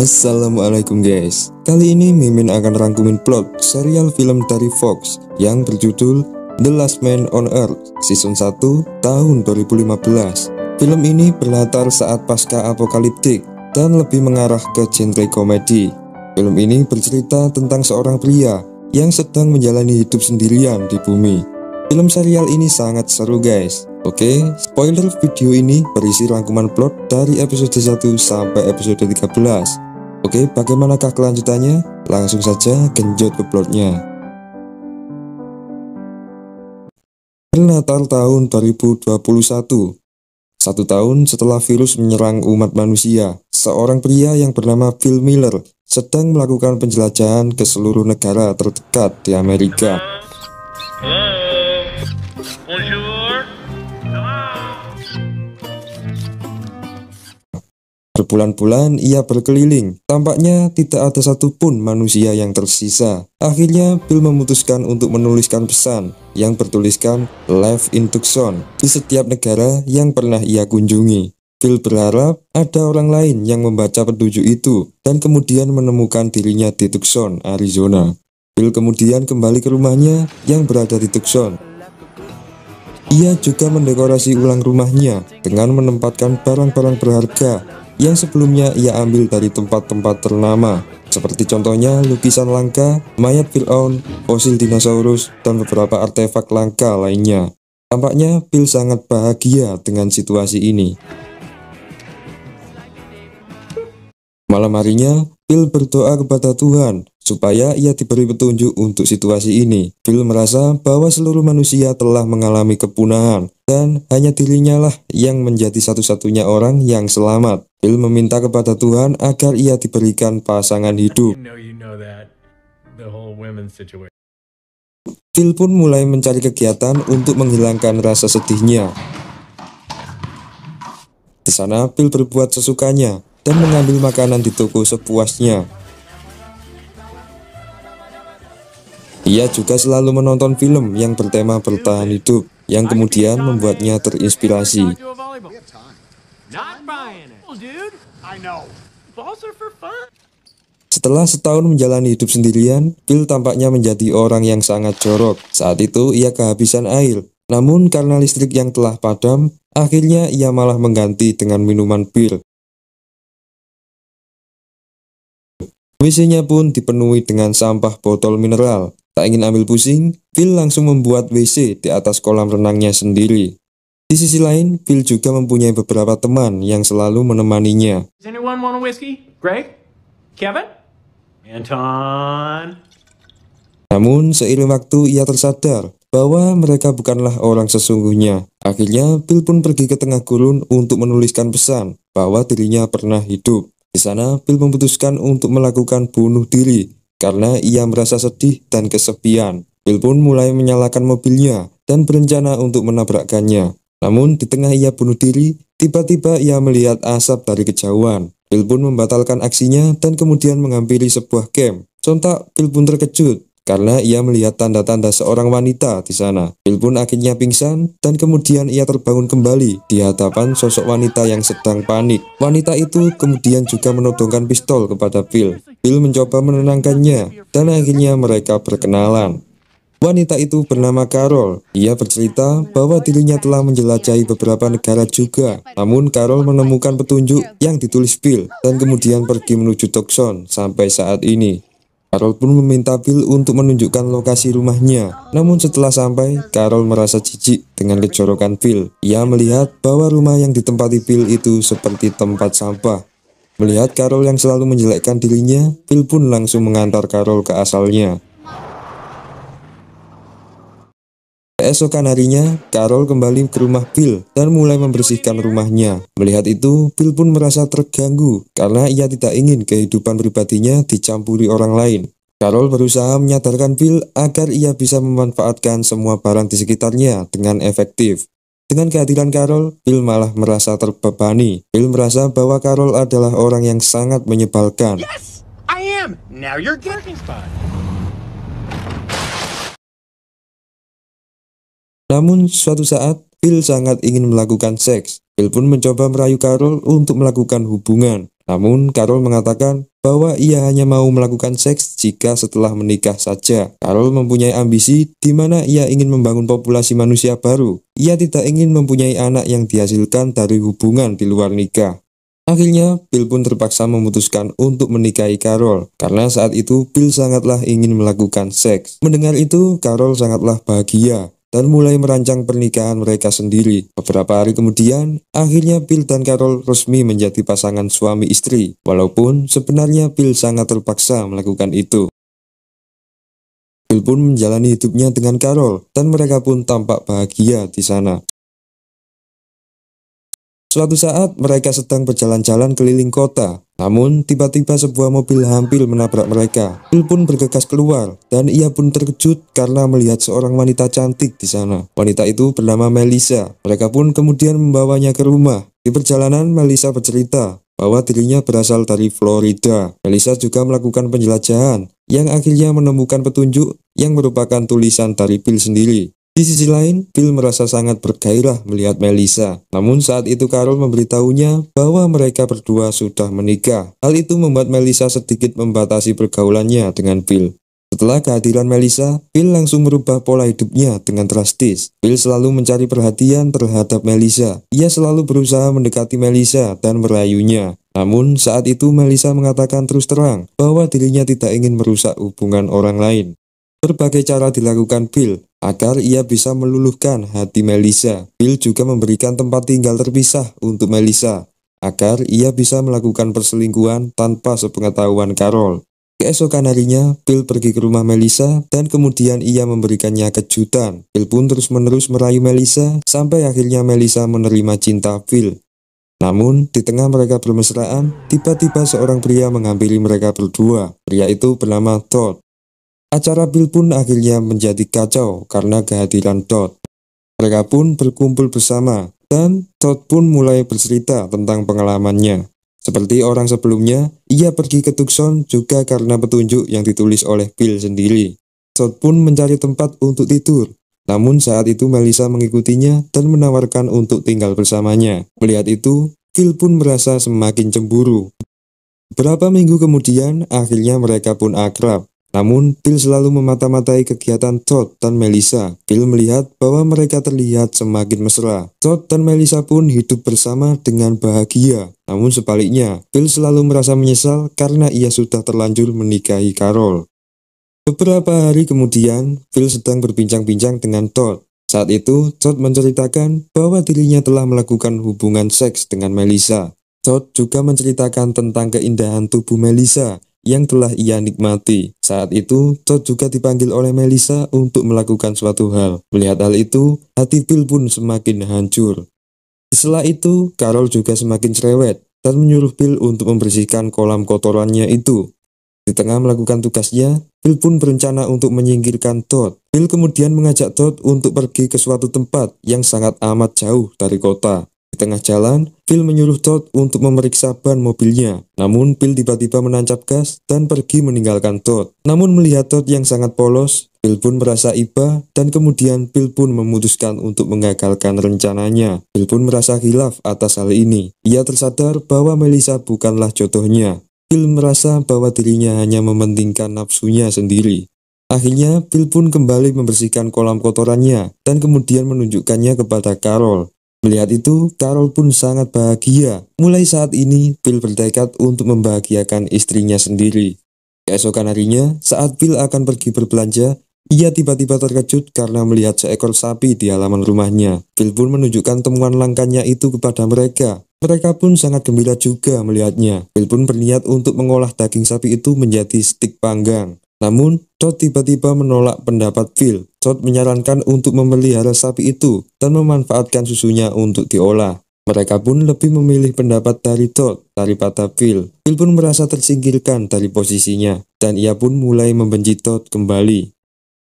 Assalamualaikum guys. Kali ini Mimin akan rangkumin plot serial film dari Fox yang berjudul The Last Man on Earth Season 1 tahun 2015. Film ini berlatar saat pasca apokaliptik dan lebih mengarah ke genre komedi. Film ini bercerita tentang seorang pria yang sedang menjalani hidup sendirian di bumi. Film serial ini sangat seru guys. Oke, spoiler video ini berisi rangkuman plot dari episode 1 sampai episode 13. Oke, bagaimanakah kelanjutannya? Langsung saja genjot ke plotnya. Berlatar tahun 2021. 1 tahun setelah virus menyerang umat manusia, seorang pria yang bernama Bill Miller sedang melakukan penjelajahan ke seluruh negara terdekat di Amerika. Berbulan-bulan ia berkeliling, tampaknya tidak ada satupun manusia yang tersisa. Akhirnya Bill memutuskan untuk menuliskan pesan yang bertuliskan Live in Tucson di setiap negara yang pernah ia kunjungi. Bill berharap ada orang lain yang membaca petunjuk itu dan kemudian menemukan dirinya di Tucson, Arizona. Bill kemudian kembali ke rumahnya yang berada di Tucson. Ia juga mendekorasi ulang rumahnya dengan menempatkan barang-barang berharga yang sebelumnya ia ambil dari tempat-tempat ternama, seperti contohnya lukisan langka, mayat Fir'aun, fosil dinosaurus, dan beberapa artefak langka lainnya. Tampaknya Bill sangat bahagia dengan situasi ini. Malam harinya, Bill berdoa kepada Tuhan supaya ia diberi petunjuk untuk situasi ini. Bill merasa bahwa seluruh manusia telah mengalami kepunahan dan hanya dirinya lah yang menjadi satu-satunya orang yang selamat. Bill meminta kepada Tuhan agar ia diberikan pasangan hidup. Bill pun mulai mencari kegiatan untuk menghilangkan rasa sedihnya. Di sana Bill berbuat sesukanya dan mengambil makanan di toko sepuasnya. Ia juga selalu menonton film yang bertema bertahan hidup, yang kemudian membuatnya terinspirasi. Setelah setahun menjalani hidup sendirian, Bill tampaknya menjadi orang yang sangat jorok. Saat itu ia kehabisan air, namun karena listrik yang telah padam, akhirnya ia malah mengganti dengan minuman bir. WC-nya pun dipenuhi dengan sampah botol mineral. Tak ingin ambil pusing, Bill langsung membuat WC di atas kolam renangnya sendiri. Di sisi lain, Bill juga mempunyai beberapa teman yang selalu menemaninya. Namun, seiring waktu ia tersadar bahwa mereka bukanlah orang sesungguhnya. Akhirnya, Bill pun pergi ke tengah gurun untuk menuliskan pesan bahwa dirinya pernah hidup. Di sana, Bill memutuskan untuk melakukan bunuh diri karena ia merasa sedih dan kesepian. Bill pun mulai menyalakan mobilnya dan berencana untuk menabrakkannya. Namun di tengah ia bunuh diri, tiba-tiba ia melihat asap dari kejauhan. Bill pun membatalkan aksinya dan kemudian menghampiri sebuah camp. Sontak Bill pun terkejut karena ia melihat tanda-tanda seorang wanita di sana. Bill pun akhirnya pingsan dan kemudian ia terbangun kembali di hadapan sosok wanita yang sedang panik. Wanita itu kemudian juga menodongkan pistol kepada Bill. Bill mencoba menenangkannya dan akhirnya mereka berkenalan. Wanita itu bernama Carol. Ia bercerita bahwa dirinya telah menjelajahi beberapa negara juga. Namun Carol menemukan petunjuk yang ditulis Bill dan kemudian pergi menuju Tucson sampai saat ini. Carol pun meminta Bill untuk menunjukkan lokasi rumahnya. Namun setelah sampai, Carol merasa jijik dengan kejorokan Bill. Ia melihat bahwa rumah yang ditempati Bill itu seperti tempat sampah. Melihat Carol yang selalu menjelekkan dirinya, Bill pun langsung mengantar Carol ke asalnya. Keesokan harinya, Carol kembali ke rumah Bill dan mulai membersihkan rumahnya. Melihat itu, Bill pun merasa terganggu karena ia tidak ingin kehidupan pribadinya dicampuri orang lain. Carol berusaha menyadarkan Bill agar ia bisa memanfaatkan semua barang di sekitarnya dengan efektif. Dengan kehadiran Carol, Bill malah merasa terbebani. Bill merasa bahwa Carol adalah orang yang sangat menyebalkan. Yes, I am. Now you're getting spot. Namun suatu saat, Bill sangat ingin melakukan seks. Bill pun mencoba merayu Carol untuk melakukan hubungan. Namun Carol mengatakan bahwa ia hanya mau melakukan seks jika setelah menikah saja. Carol mempunyai ambisi di mana ia ingin membangun populasi manusia baru. Ia tidak ingin mempunyai anak yang dihasilkan dari hubungan di luar nikah. Akhirnya, Bill pun terpaksa memutuskan untuk menikahi Carol, karena saat itu Bill sangatlah ingin melakukan seks. Mendengar itu, Carol sangatlah bahagia dan mulai merancang pernikahan mereka sendiri. Beberapa hari kemudian, akhirnya Bill dan Carol resmi menjadi pasangan suami istri, walaupun sebenarnya Bill sangat terpaksa melakukan itu. Bill pun menjalani hidupnya dengan Carol, dan mereka pun tampak bahagia di sana. Suatu saat mereka sedang berjalan-jalan keliling kota, namun tiba-tiba sebuah mobil hampir menabrak mereka. Bill pun bergegas keluar, dan ia pun terkejut karena melihat seorang wanita cantik di sana. Wanita itu bernama Melissa. Mereka pun kemudian membawanya ke rumah. Di perjalanan, Melissa bercerita bahwa dirinya berasal dari Florida. Melissa juga melakukan penjelajahan, yang akhirnya menemukan petunjuk yang merupakan tulisan dari Bill sendiri. Di sisi lain, Bill merasa sangat bergairah melihat Melissa. Namun saat itu Carol memberitahunya bahwa mereka berdua sudah menikah. Hal itu membuat Melissa sedikit membatasi pergaulannya dengan Bill. Setelah kehadiran Melissa, Bill langsung merubah pola hidupnya dengan drastis. Bill selalu mencari perhatian terhadap Melissa. Ia selalu berusaha mendekati Melissa dan merayunya. Namun saat itu Melissa mengatakan terus terang bahwa dirinya tidak ingin merusak hubungan orang lain. Berbagai cara dilakukan Bill agar ia bisa meluluhkan hati Melissa. Bill juga memberikan tempat tinggal terpisah untuk Melissa agar ia bisa melakukan perselingkuhan tanpa sepengetahuan Carol. Keesokan harinya, Bill pergi ke rumah Melissa dan kemudian ia memberikannya kejutan. Bill pun terus-menerus merayu Melissa sampai akhirnya Melissa menerima cinta Bill. Namun, di tengah mereka bermesraan, tiba-tiba seorang pria menghampiri mereka berdua. Pria itu bernama Todd. Acara Bill pun akhirnya menjadi kacau karena kehadiran Todd. Mereka pun berkumpul bersama, dan Todd pun mulai bercerita tentang pengalamannya. Seperti orang sebelumnya, ia pergi ke Tucson juga karena petunjuk yang ditulis oleh Bill sendiri. Todd pun mencari tempat untuk tidur. Namun saat itu Melissa mengikutinya dan menawarkan untuk tinggal bersamanya. Melihat itu, Bill pun merasa semakin cemburu. Beberapa minggu kemudian, akhirnya mereka pun akrab. Namun, Bill selalu memata-matai kegiatan Todd dan Melissa. Bill melihat bahwa mereka terlihat semakin mesra. Todd dan Melissa pun hidup bersama dengan bahagia. Namun sebaliknya, Bill selalu merasa menyesal karena ia sudah terlanjur menikahi Carol. Beberapa hari kemudian, Bill sedang berbincang-bincang dengan Todd. Saat itu, Todd menceritakan bahwa dirinya telah melakukan hubungan seks dengan Melissa. Todd juga menceritakan tentang keindahan tubuh Melissa yang telah ia nikmati. Saat itu, Todd juga dipanggil oleh Melissa untuk melakukan suatu hal. Melihat hal itu, hati Bill pun semakin hancur. Setelah itu, Carol juga semakin cerewet dan menyuruh Bill untuk membersihkan kolam kotorannya itu. Di tengah melakukan tugasnya, Bill pun berencana untuk menyingkirkan Todd. Bill kemudian mengajak Todd untuk pergi ke suatu tempat yang sangat amat jauh dari kota. Di tengah jalan, Bill menyuruh Todd untuk memeriksa ban mobilnya. Namun Bill tiba-tiba menancap gas dan pergi meninggalkan Todd. Namun melihat Todd yang sangat polos, Bill pun merasa iba dan kemudian Bill pun memutuskan untuk mengagalkan rencananya. Bill pun merasa khilaf atas hal ini. Ia tersadar bahwa Melissa bukanlah jodohnya. Bill merasa bahwa dirinya hanya mementingkan nafsunya sendiri. Akhirnya Bill pun kembali membersihkan kolam kotorannya dan kemudian menunjukkannya kepada Carol. Melihat itu, Carol pun sangat bahagia. Mulai saat ini, Bill bertekad untuk membahagiakan istrinya sendiri. Keesokan harinya, saat Bill akan pergi berbelanja, ia tiba-tiba terkejut karena melihat seekor sapi di halaman rumahnya. Bill pun menunjukkan temuan langkanya itu kepada mereka. Mereka pun sangat gembira juga melihatnya. Bill pun berniat untuk mengolah daging sapi itu menjadi stik panggang. Namun, Todd tiba-tiba menolak pendapat Bill. Todd menyarankan untuk memelihara sapi itu dan memanfaatkan susunya untuk diolah. Mereka pun lebih memilih pendapat dari Todd daripada Bill. Bill pun merasa tersingkirkan dari posisinya, dan ia pun mulai membenci Todd kembali.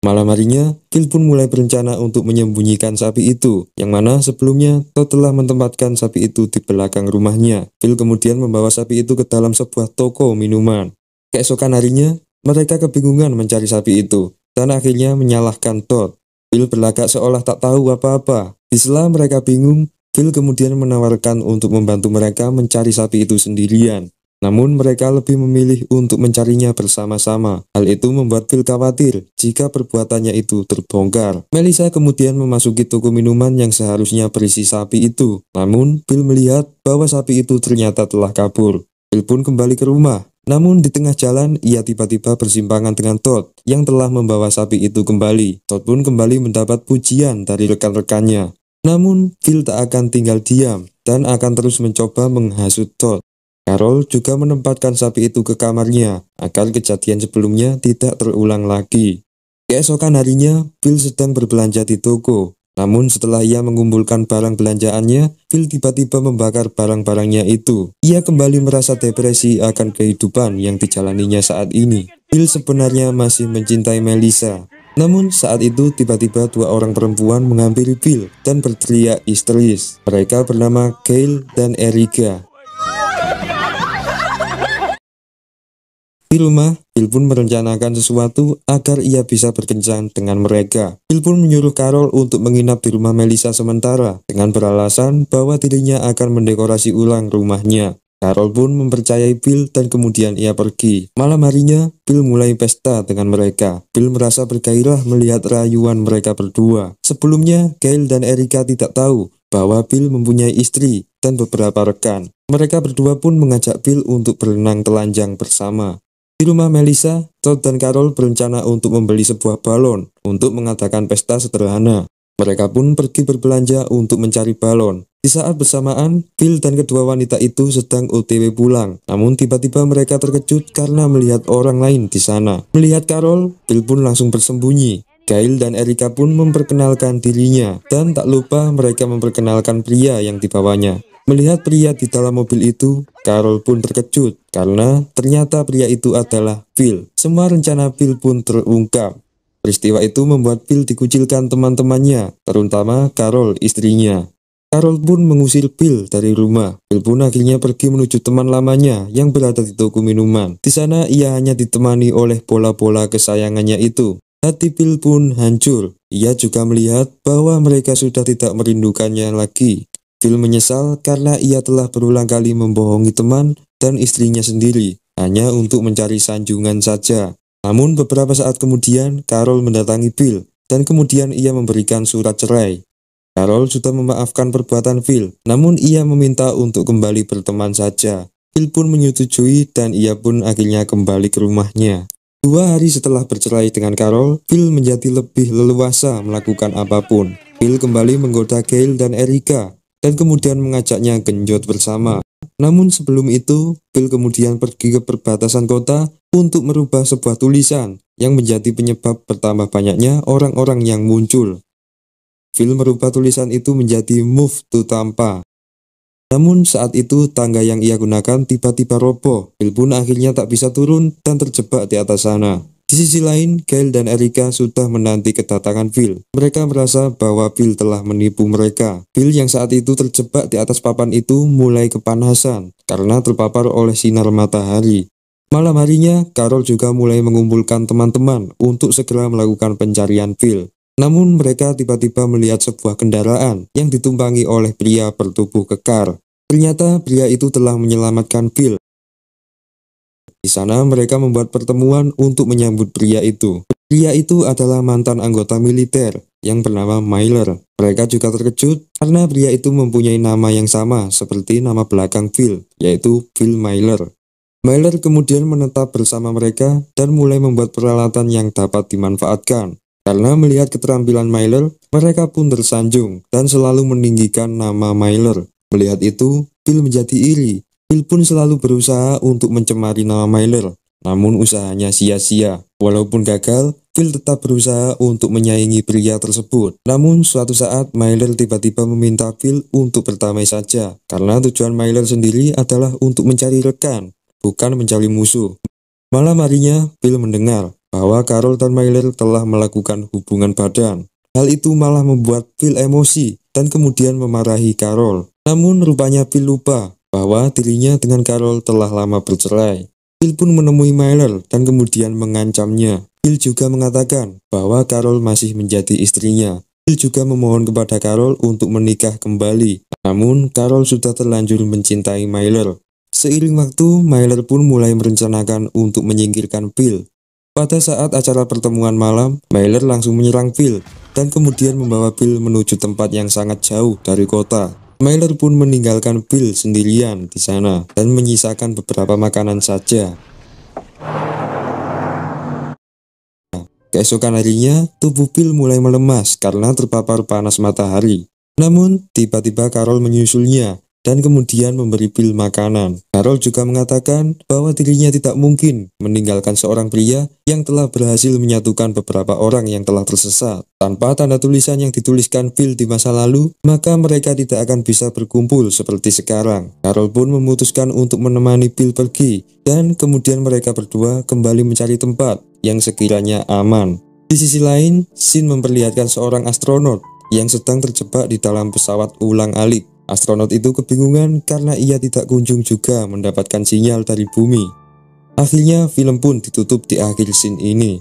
Malam harinya, Bill pun mulai berencana untuk menyembunyikan sapi itu, yang mana sebelumnya Todd telah menempatkan sapi itu di belakang rumahnya. Bill kemudian membawa sapi itu ke dalam sebuah toko minuman. Keesokan harinya, mereka kebingungan mencari sapi itu, dan akhirnya menyalahkan Todd. Bill berlagak seolah tak tahu apa-apa. Di sela mereka bingung, Phil kemudian menawarkan untuk membantu mereka mencari sapi itu sendirian. Namun mereka lebih memilih untuk mencarinya bersama-sama. Hal itu membuat Phil khawatir jika perbuatannya itu terbongkar. Melissa kemudian memasuki toko minuman yang seharusnya berisi sapi itu. Namun Phil melihat bahwa sapi itu ternyata telah kabur. Phil pun kembali ke rumah. Namun di tengah jalan ia tiba-tiba bersimpangan dengan Todd yang telah membawa sapi itu kembali. Todd pun kembali mendapat pujian dari rekan-rekannya. Namun, Phil tak akan tinggal diam dan akan terus mencoba menghasut Todd. Carol juga menempatkan sapi itu ke kamarnya agar kejadian sebelumnya tidak terulang lagi. Keesokan harinya, Phil sedang berbelanja di toko. Namun setelah ia mengumpulkan barang belanjaannya, Phil tiba-tiba membakar barang-barangnya itu. Ia kembali merasa depresi akan kehidupan yang dijalaninya saat ini. Phil sebenarnya masih mencintai Melissa. Namun saat itu tiba-tiba dua orang perempuan menghampiri Phil dan berteriak histeris. Mereka bernama Gail dan Erica. Di rumah, Phil pun merencanakan sesuatu agar ia bisa berkencan dengan mereka. Phil pun menyuruh Carol untuk menginap di rumah Melissa sementara dengan beralasan bahwa dirinya akan mendekorasi ulang rumahnya. Carol pun mempercayai Phil dan kemudian ia pergi. Malam harinya, Phil mulai pesta dengan mereka. Phil merasa bergairah melihat rayuan mereka berdua. Sebelumnya, Gail dan Erica tidak tahu bahwa Phil mempunyai istri dan beberapa rekan. Mereka berdua pun mengajak Phil untuk berenang telanjang bersama. Di rumah Melissa, Todd dan Carol berencana untuk membeli sebuah balon untuk mengadakan pesta sederhana. Mereka pun pergi berbelanja untuk mencari balon. Di saat bersamaan, Phil dan kedua wanita itu sedang OTW pulang. Namun tiba-tiba mereka terkejut karena melihat orang lain di sana. Melihat Carol, Phil pun langsung bersembunyi. Gail dan Erica pun memperkenalkan dirinya. Dan tak lupa mereka memperkenalkan pria yang dibawanya. Melihat pria di dalam mobil itu, Carol pun terkejut karena ternyata pria itu adalah Phil. Semua rencana Phil pun terungkap. Peristiwa itu membuat Phil dikucilkan teman-temannya, terutama Carol, istrinya. Carol pun mengusir Phil dari rumah. Phil pun akhirnya pergi menuju teman lamanya yang berada di toko minuman. Di sana ia hanya ditemani oleh bola-bola kesayangannya itu. Hati Phil pun hancur. Ia juga melihat bahwa mereka sudah tidak merindukannya lagi. Phil menyesal karena ia telah berulang kali membohongi teman dan istrinya sendiri, hanya untuk mencari sanjungan saja. Namun beberapa saat kemudian, Carol mendatangi Phil, dan kemudian ia memberikan surat cerai. Carol sudah memaafkan perbuatan Phil, namun ia meminta untuk kembali berteman saja. Phil pun menyetujui dan ia pun akhirnya kembali ke rumahnya. 2 hari setelah bercerai dengan Carol, Phil menjadi lebih leluasa melakukan apapun. Phil kembali menggoda Gail dan Erica, dan kemudian mengajaknya genjot bersama. Namun sebelum itu, Phil kemudian pergi ke perbatasan kota untuk merubah sebuah tulisan yang menjadi penyebab bertambah banyaknya orang-orang yang muncul. Phil merubah tulisan itu menjadi Move to Tampa. Namun saat itu tangga yang ia gunakan tiba-tiba roboh. Phil pun akhirnya tak bisa turun dan terjebak di atas sana. Di sisi lain, Gail dan Erica sudah menanti kedatangan Phil. Mereka merasa bahwa Phil telah menipu mereka. Phil yang saat itu terjebak di atas papan itu mulai kepanasan karena terpapar oleh sinar matahari. Malam harinya, Carol juga mulai mengumpulkan teman-teman untuk segera melakukan pencarian Phil. Namun mereka tiba-tiba melihat sebuah kendaraan yang ditumpangi oleh pria bertubuh kekar. Ternyata pria itu telah menyelamatkan Phil. Di sana mereka membuat pertemuan untuk menyambut pria itu. Pria itu adalah mantan anggota militer yang bernama Myler. Mereka juga terkejut karena pria itu mempunyai nama yang sama seperti nama belakang Phil, yaitu Phil Myler. Myler kemudian menetap bersama mereka dan mulai membuat peralatan yang dapat dimanfaatkan. Karena melihat keterampilan Myler, mereka pun tersanjung dan selalu meninggikan nama Myler. Melihat itu, Phil menjadi iri. Phil pun selalu berusaha untuk mencemari nama Myler, namun usahanya sia-sia. Walaupun gagal, Phil tetap berusaha untuk menyaingi pria tersebut. Namun suatu saat Myler tiba-tiba meminta Phil untuk berdamai saja, karena tujuan Myler sendiri adalah untuk mencari rekan, bukan mencari musuh. Malam harinya, Phil mendengar bahwa Carol dan Myler telah melakukan hubungan badan. Hal itu malah membuat Phil emosi dan kemudian memarahi Carol. Namun rupanya Phil lupa bahwa dirinya dengan Carol telah lama bercerai. Phil pun menemui Myler dan kemudian mengancamnya. Phil juga mengatakan bahwa Carol masih menjadi istrinya Bill juga memohon kepada Carol untuk menikah kembali. Namun, Carol sudah terlanjur mencintai Myler. Seiring waktu, Myler pun mulai merencanakan untuk menyingkirkan Bill. Pada saat acara pertemuan malam, Myler langsung menyerang Bill dan kemudian membawa Bill menuju tempat yang sangat jauh dari kota. Myler pun meninggalkan Bill sendirian di sana dan menyisakan beberapa makanan saja. Keesokan harinya, tubuh Bill mulai melemas karena terpapar panas matahari. Namun, tiba-tiba Carol menyusulnya dan kemudian memberi Bill makanan. Carol juga mengatakan bahwa dirinya tidak mungkin meninggalkan seorang pria yang telah berhasil menyatukan beberapa orang yang telah tersesat. Tanpa tanda tulisan yang dituliskan Bill di masa lalu, maka mereka tidak akan bisa berkumpul seperti sekarang. Carol pun memutuskan untuk menemani Bill pergi, dan kemudian mereka berdua kembali mencari tempat yang sekiranya aman. Di sisi lain, scene memperlihatkan seorang astronot yang sedang terjebak di dalam pesawat ulang-alik. Astronot itu kebingungan karena ia tidak kunjung juga mendapatkan sinyal dari bumi. Akhirnya film pun ditutup di akhir scene ini.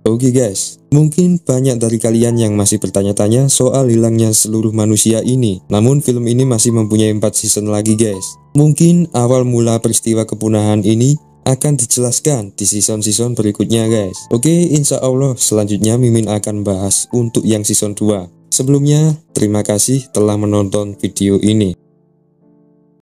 Oke guys, mungkin banyak dari kalian yang masih bertanya-tanya soal hilangnya seluruh manusia ini. Namun film ini masih mempunyai 4 season lagi guys. Mungkin awal mula peristiwa kepunahan ini akan dijelaskan di season-season berikutnya guys. Oke, insya Allah selanjutnya Mimin akan bahas untuk yang season 2. Sebelumnya, terima kasih telah menonton video ini.